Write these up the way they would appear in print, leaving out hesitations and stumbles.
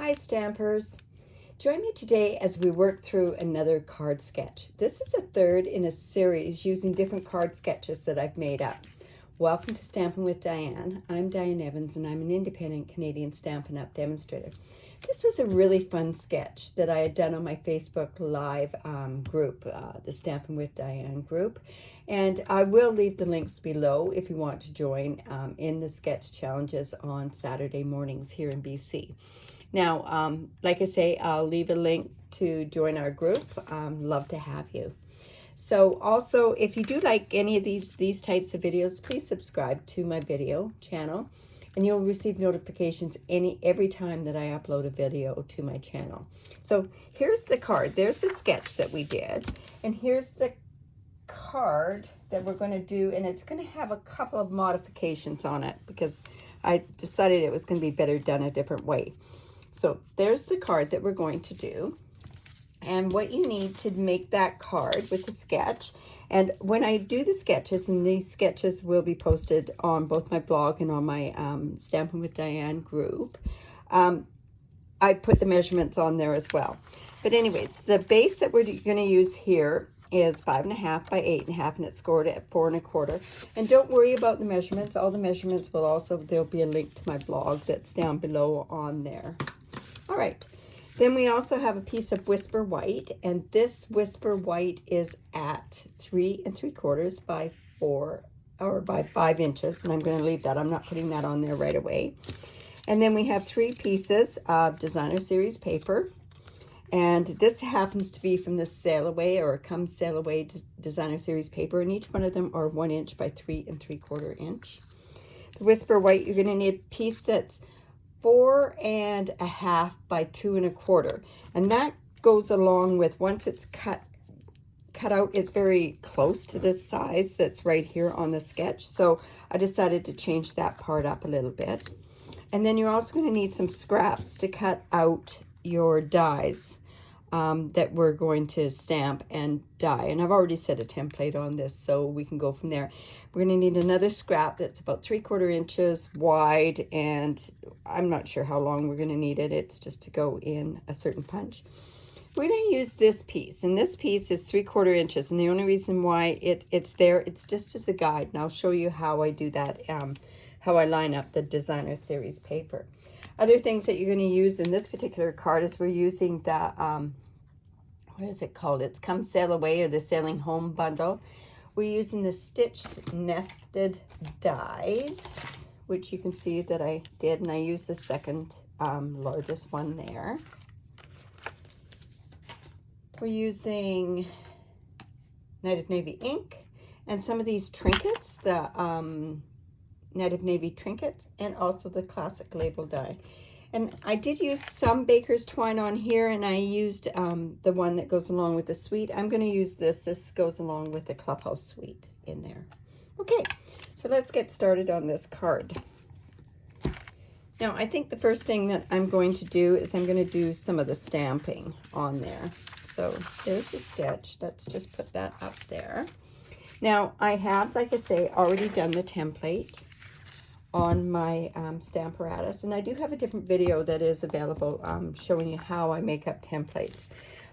Hi Stampers! Join me today as we work through another card sketch. This is a third in a series using different card sketches that I've made up. Welcome to Stampin' with Diane. I'm Diane Evans and I'm an independent Canadian Stampin' Up Demonstrator. This was a really fun sketch that I had done on my Facebook Live group, the Stampin' with Diane group. And I will leave the links below if you want to join in the sketch challenges on Saturday mornings here in BC. Now, like I say, I'll leave a link to join our group. Love to have you. So also, if you do like any of these types of videos, please subscribe to my video channel and you'll receive notifications every time that I upload a video to my channel. So here's the card. There's the sketch that we did, and here's the card that we're going to do, and it's going to have a couple of modifications on it because I decided it was going to be better done a different way. So there's the card that we're going to do, and what you need to make that card with the sketch. And when I do the sketches, and these sketches will be posted on both my blog and on my Stampin' with Diane group, I put the measurements on there as well. But anyways, the base that we're going to use here is 5.5 by 8.5, and it's scored at 4 1/4. And don't worry about the measurements. All the measurements will also, there'll be a link to my blog that's down below on there. All right, then we also have a piece of Whisper White, and this Whisper White is at 3 3/4 by 4 or by 5 inches, and I'm going to leave that. I'm not putting that on there right away. And then we have 3 pieces of Designer Series paper, and this happens to be from the Sail Away or Come Sail Away Designer Series paper, and each one of them are 1 inch by 3 3/4 inch. The Whisper White, you're going to need a piece that's 4 1/2 by 2 1/4, and that goes along with, once it's cut out, it's very close to this size that's right here on the sketch, so I decided to change that part up a little bit. And then you're also going to need some scraps to cut out your dies that we're going to stamp and die. And I've already set a template on this, so we can go from there. We're going to need another scrap that's about 3/4 inches wide, and I'm not sure how long we're going to need it. It's just to go in a certain punch. We're going to use this piece, and this piece is 3/4 inches, and the only reason why it's there, it's just as a guide, and I'll show you how I do that, how I line up the Designer Series paper. Other things that you're going to use in this particular card is we're using the, what is it called? It's Come Sail Away or the Sailing Home bundle. We're using the stitched nested dies, which you can see that I did, and I used the second largest one there. We're using Night of Navy ink and some of these trinkets, the Night of Navy trinkets, and also the classic label die. And I did use some baker's twine on here, and I used the one that goes along with the suite. I'm going to use this. This goes along with the Clubhouse suite in there. Okay, so let's get started on this card. Now, I think the first thing that I'm going to do is I'm going to do some of the stamping on there. So there's a sketch. Let's just put that up there. Now, I have, like I say, already done the template on my Stamparatus, and I do have a different video that is available showing you how I make up templates.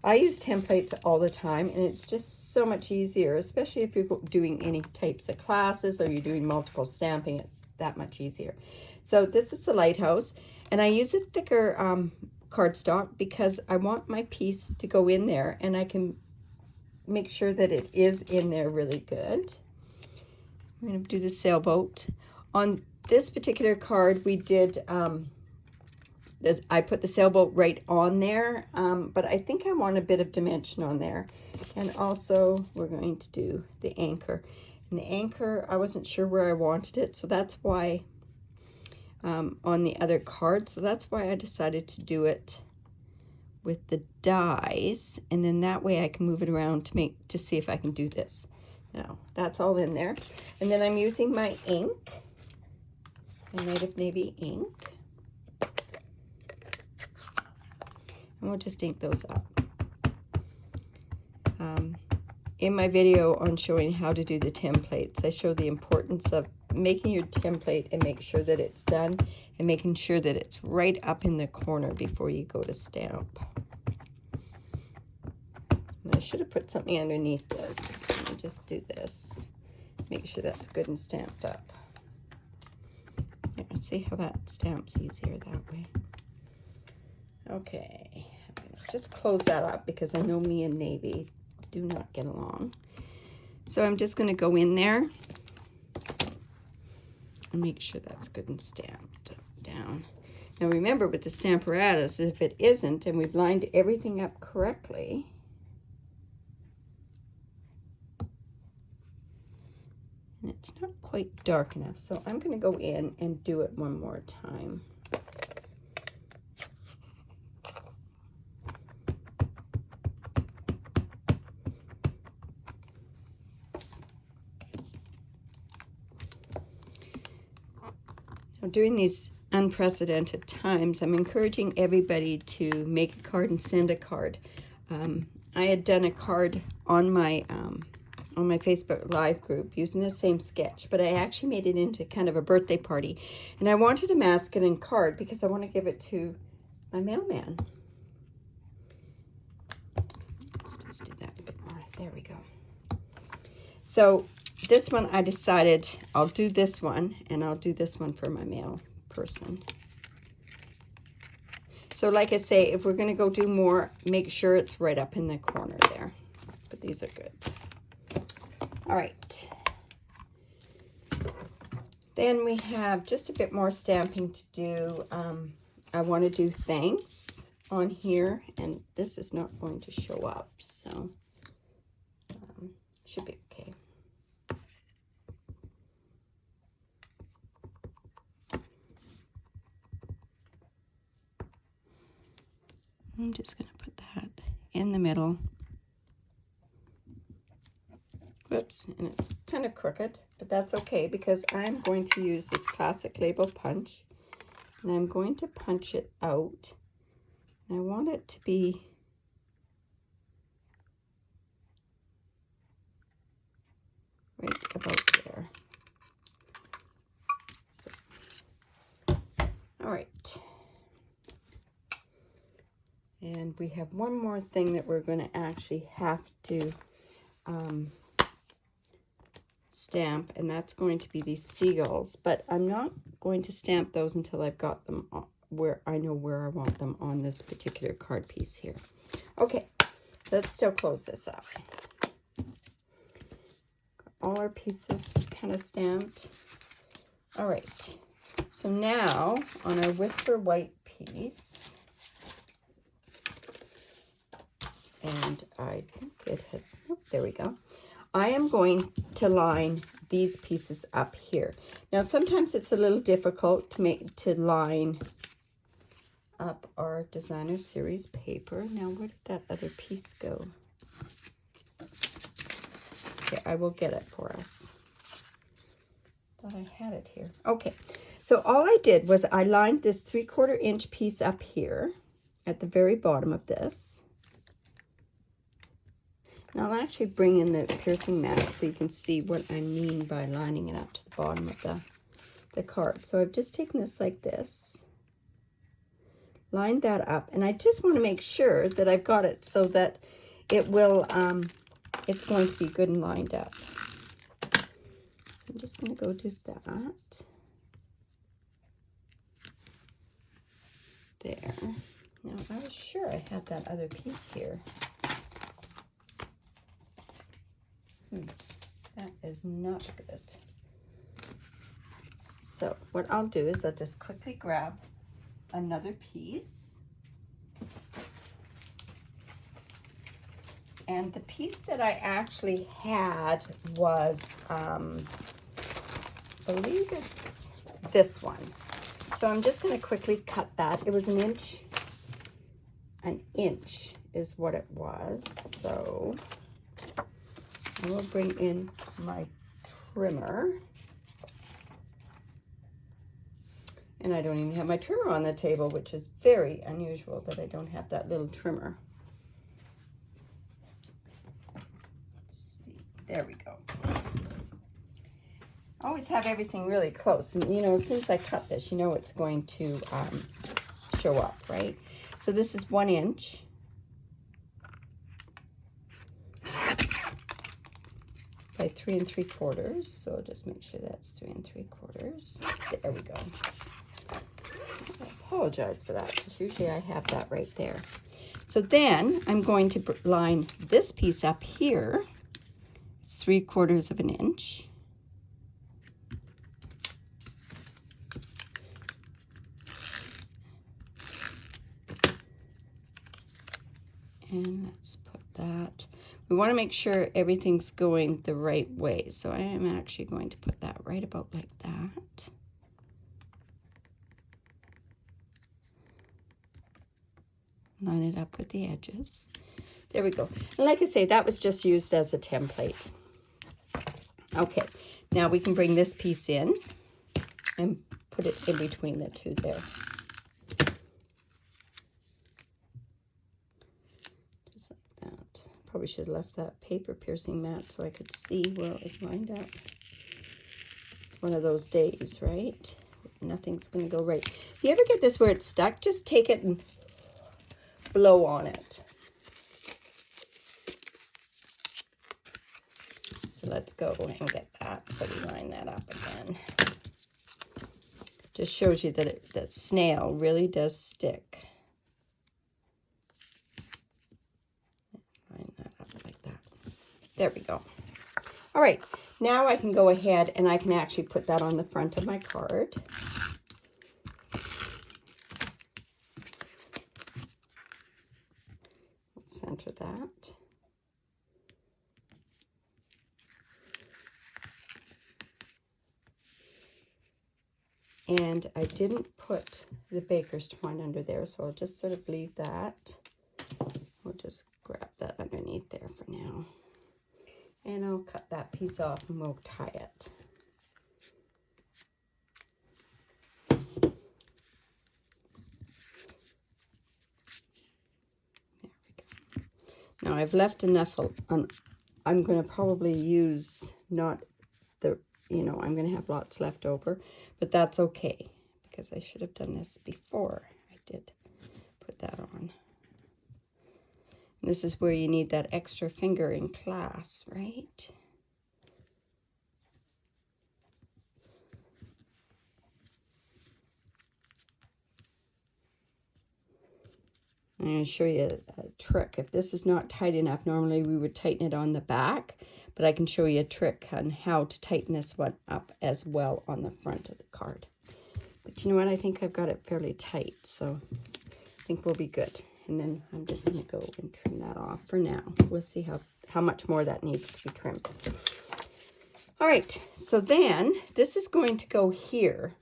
I use templates all the time, and it's just so much easier, especially if you're doing any types of classes or you're doing multiple stamping. It's that much easier. So this is the lighthouse, and I use a thicker cardstock because I want my piece to go in there, and I can make sure that it is in there really good. I'm going to do the sailboat. On this particular card, we did, I put the sailboat right on there, but I think I want a bit of dimension on there. And also, we're going to do the anchor. And the anchor, I wasn't sure where I wanted it, so that's why, on the other card, so that's why I decided to do it with the dies, and then that way I can move it around to see if I can do this. Now, that's all in there. And then I'm using my ink, my Night of Navy ink, and we'll just ink those up. In my video on showing how to do the templates, I show the importance of making your template and make sure that it's done, and making sure that it's right up in the corner before you go to stamp. And I should have put something underneath this. Let me just do this. Make sure that's good and stamped up. Yeah, see how that stamps easier that way. Okay, I'm gonna just close that up because I know me and navy do not get along. So I'm just gonna go in there and make sure that's good and stamped down. Now remember, with the Stamparatus, if it isn't and we've lined everything up correctly, and it's not quite dark enough, so I'm going to go in and do it one more time. Now, during these unprecedented times, I'm encouraging everybody to make a card and send a card. I had done a card on my Facebook Live group using the same sketch, but I actually made it into kind of a birthday party, and I wanted a masculine card because I want to give it to my mailman. Let's just do that a bit more. There we go. So this one, I decided I'll do this one, and I'll do this one for my mail person. So like I say, if we're going to go do more, make sure it's right up in the corner there. But these are good. All right. Then we have just a bit more stamping to do. I want to do thanks on here, and this is not going to show up, so should be okay. I'm just going to put that in the middle. Whoops, and it's kind of crooked, but that's okay because I'm going to use this classic label punch, and I'm going to punch it out, and I want it to be right about there. So, all right. And we have one more thing that we're going to actually have to stamp, and that's going to be these seagulls, but I'm not going to stamp those until I've got them where I know where I want them on this particular card piece here. Okay, so let's still close this up. Got all our pieces kind of stamped. All right, so now on our Whisper White piece, and I think it has, oh, there we go. I am going to line these pieces up here. Now, sometimes it's a little difficult to line up our designer series paper. Now, where did that other piece go? Okay, I will get it for us. Thought I had it here. Okay, so all I did was I lined this 3/4 inch piece up here at the very bottom of this. Now I'll actually bring in the piercing mat so you can see what I mean by lining it up to the bottom of the card. So I've just taken this like this, lined that up, and I just want to make sure that I've got it so that it will, it's going to be good and lined up. So I'm just going to go do that. There. Now I was sure I had that other piece here. That is not good. So what I'll do is I'll just quickly grab another piece. And the piece that I actually had was, I believe it's this one. So I'm just going to quickly cut that. It was an inch. An inch is what it was. So I will bring in my trimmer. And I don't even have my trimmer on the table, which is very unusual that I don't have that little trimmer. Let's see. There we go. always have everything really close. And, you know, as soon as I cut this, you know it's going to show up, right? So this is 1 inch. By 3 3/4. So I'll just make sure that's 3 3/4. There we go. I apologize for that, because usually I have that right there. So then I'm going to line this piece up here. It's 3/4 of an inch. And let's put that. We want to make sure everything's going the right way. So I am actually going to put that right about like that. Line it up with the edges. There we go. And like I say, that was just used as a template. Okay, now we can bring this piece in and put it in between the two there. Just like that. Probably should have left that paper piercing mat so I could see where it was lined up. It's one of those days, right? Nothing's going to go right. If you ever get this where it's stuck, just take it and blow on it. So let's go and get that. So we line that up again. Just shows you that that snail really does stick. Line that up like that. There we go. All right, now I can go ahead and I can actually put that on the front of my card. Center that. And I didn't put the baker's twine under there, so I'll just sort of leave that. We'll just grab that underneath there for now. And I'll cut that piece off and we'll tie it. Now I've left enough on, I'm going to probably use not the, you know, I'm going to have lots left over, but that's okay because I should have done this before I did put that on. And this is where you need that extra finger in class, right? I'm going to show you a trick. If this is not tight enough, normally we would tighten it on the back, but I can show you a trick on how to tighten this one up as well on the front of the card. But you know what? I think I've got it fairly tight, so I think we'll be good. And then I'm just going to go and trim that off for now. We'll see how much more that needs to be trimmed. All right, so then this is going to go here.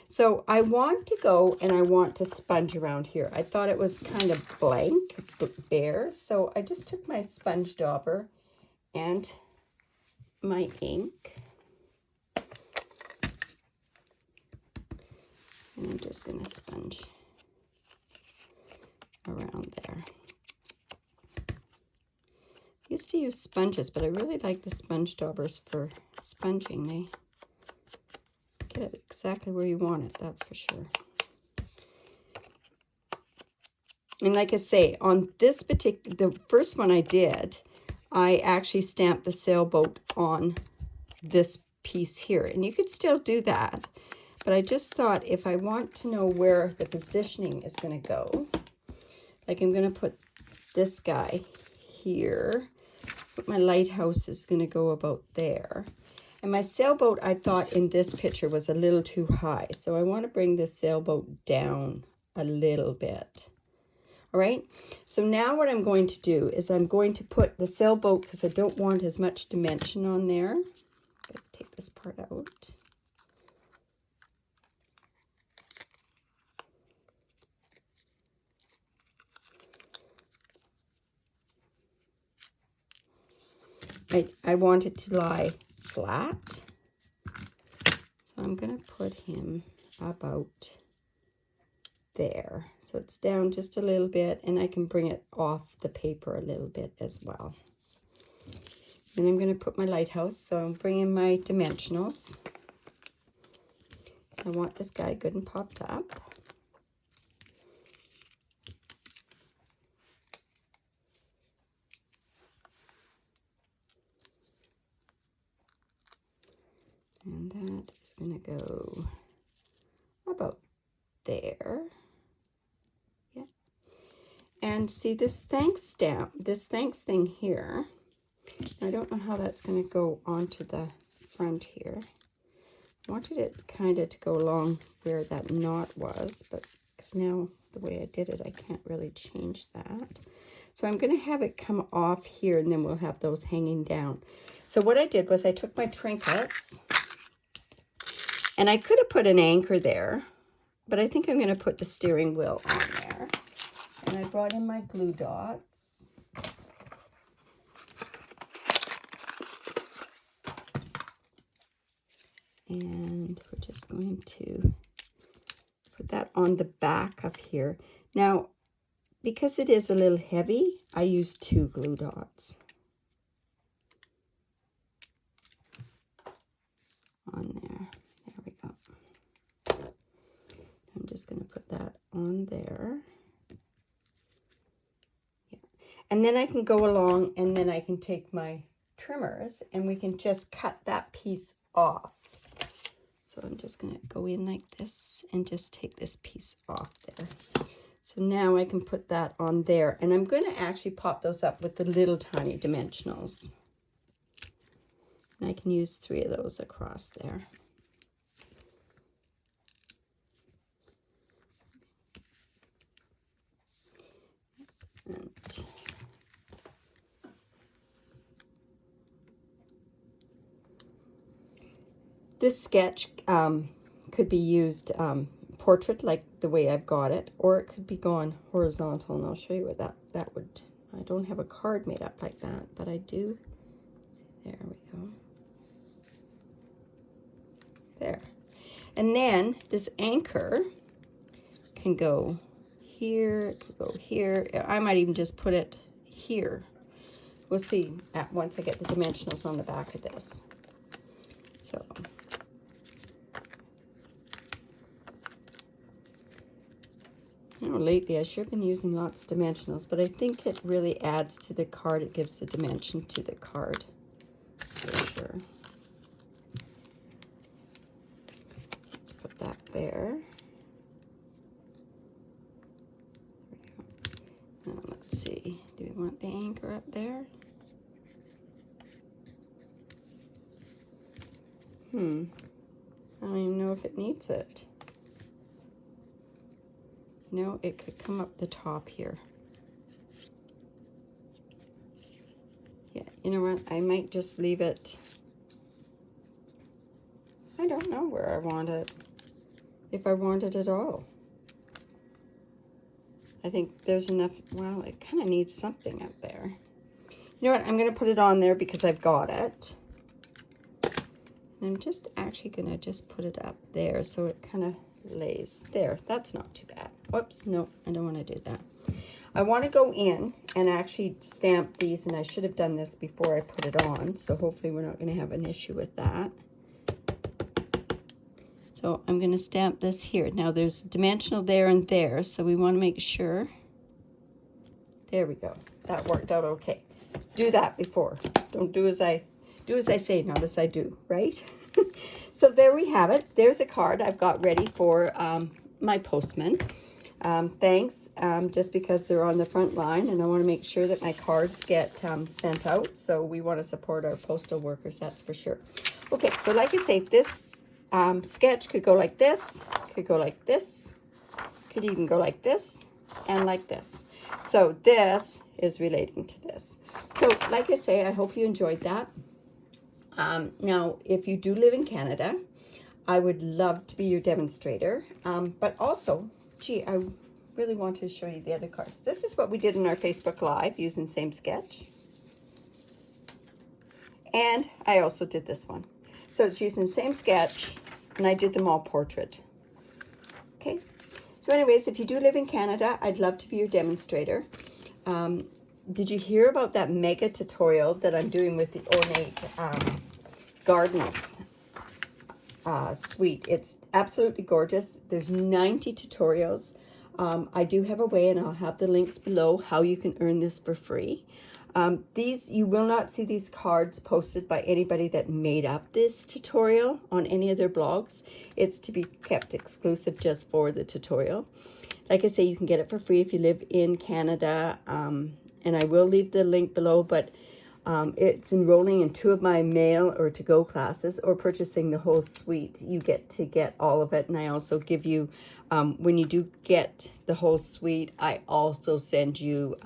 So I want to go and I want to sponge around here. I thought it was kind of blank, bare. So I just took my sponge dauber and my ink. And I'm just going to sponge around there. I used to use sponges, but I really like the sponge daubers for sponging. They get it exactly where you want it, that's for sure. And like I say, on this particular, the first one I did, I actually stamped the sailboat on this piece here. And you could still do that, but I just thought if I want to know where the positioning is going to go, like I'm going to put this guy here, but my lighthouse is going to go about there. And my sailboat, I thought in this picture was a little too high. So I want to bring this sailboat down a little bit. All right. So now what I'm going to do is I'm going to put the sailboat, because I don't want as much dimension on there. I'm going to take this part out. I want it to lie flat. So I'm going to put him about there. So it's down just a little bit, and I can bring it off the paper a little bit as well. Then I'm going to put my lighthouse. So I'm bringing my dimensionals. I want this guy good and popped up. And that is going to go about there. Yeah. And see this thanks stamp, this thanks thing here. I don't know how that's going to go onto the front here. I wanted it kind of to go along where that knot was, but because now the way I did it, I can't really change that. So I'm going to have it come off here, and then we'll have those hanging down. So what I did was I took my trinkets, and I could have put an anchor there, but I think I'm going to put the steering wheel on there. And I brought in my glue dots. And we're just going to put that on the back of here. Now, because it is a little heavy, I use 2 glue dots on there. There we go. I'm just going to put that on there. Yeah. And then I can go along, and then I can take my trimmers and we can just cut that piece off. So I'm just going to go in like this and just take this piece off there. So now I can put that on there, and I'm going to actually pop those up with the little tiny dimensionals. And I can use 3 of those across there. And this sketch could be used portrait like the way I've got it, or it could be gone horizontal, and I'll show you what that would. I don't have a card made up like that, but I do. There we go. There. And then this anchor can go here, it could go here. I might even just put it here. We'll see once I get the dimensionals on the back of this. So you know, lately I sure been using lots of dimensionals, but I think it really adds to the card. It gives the dimension to the card for sure. Let's put that there. Now let's see, do we want the anchor up there? I don't even know if it needs it. No, it could come up the top here. Yeah, you know what? I might just leave it. I don't know where I want it. If I want it at all. I think there's enough. Well, it kind of needs something up there. You know what? I'm going to put it on there because I've got it. And I'm just actually going to just put it up there so it kind of lays there. That's not too bad. Whoops, no, I don't want to do that. I want to go in and actually stamp these, and I should have done this before I put it on, so hopefully we're not going to have an issue with that. So I'm going to stamp this here. Now there's dimensional there and there, so we want to make sure. There we go. That worked out okay. Do that before. Don't do as I say, not as I do, right? So there we have it. There's a card I've got ready for my postman. Thanks, just because they're on the front line, and I want to make sure that my cards get sent out. So we want to support our postal workers, that's for sure. Okay, so like I say, this sketch could go like this, could go like this, could even go like this, and like this. So this is relating to this. So like I say, I hope you enjoyed that. Now, if you do live in Canada, I would love to be your demonstrator. But also, gee, I really want to show you the other cards. This is what we did in our Facebook Live using same sketch. And I also did this one. So it's using the same sketch, and I did them all portrait. Okay. So anyways, if you do live in Canada, I'd love to be your demonstrator. Did you hear about that mega tutorial that I'm doing with the ornate gardens? suite. It's absolutely gorgeous. There's 90 tutorials. I do have a way, and I'll have the links below, how you can earn this for free. You will not see these cards posted by anybody that made up this tutorial on any of their blogs. It's to be kept exclusive just for the tutorial. Like I say, you can get it for free if you live in Canada, and I will leave the link below, but it's enrolling in 2 of my mail or to-go classes, or purchasing the whole suite. You get to get all of it, and I also give you, when you do get the whole suite, I also send you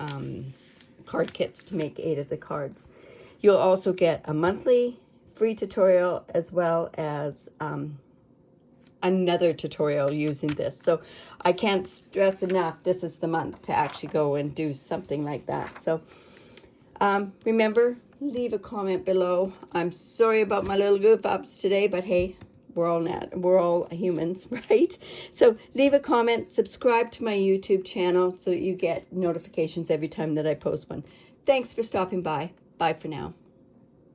card kits to make 8 of the cards. You'll also get a monthly free tutorial, as well as another tutorial using this. So I can't stress enough, this is the month to actually go and do something like that. So remember, leave a comment below. I'm sorry about my little goof ups today, but hey, we're all humans, right? So leave a comment, subscribe to my YouTube channel so you get notifications every time that I post one. Thanks for stopping by. Bye for now.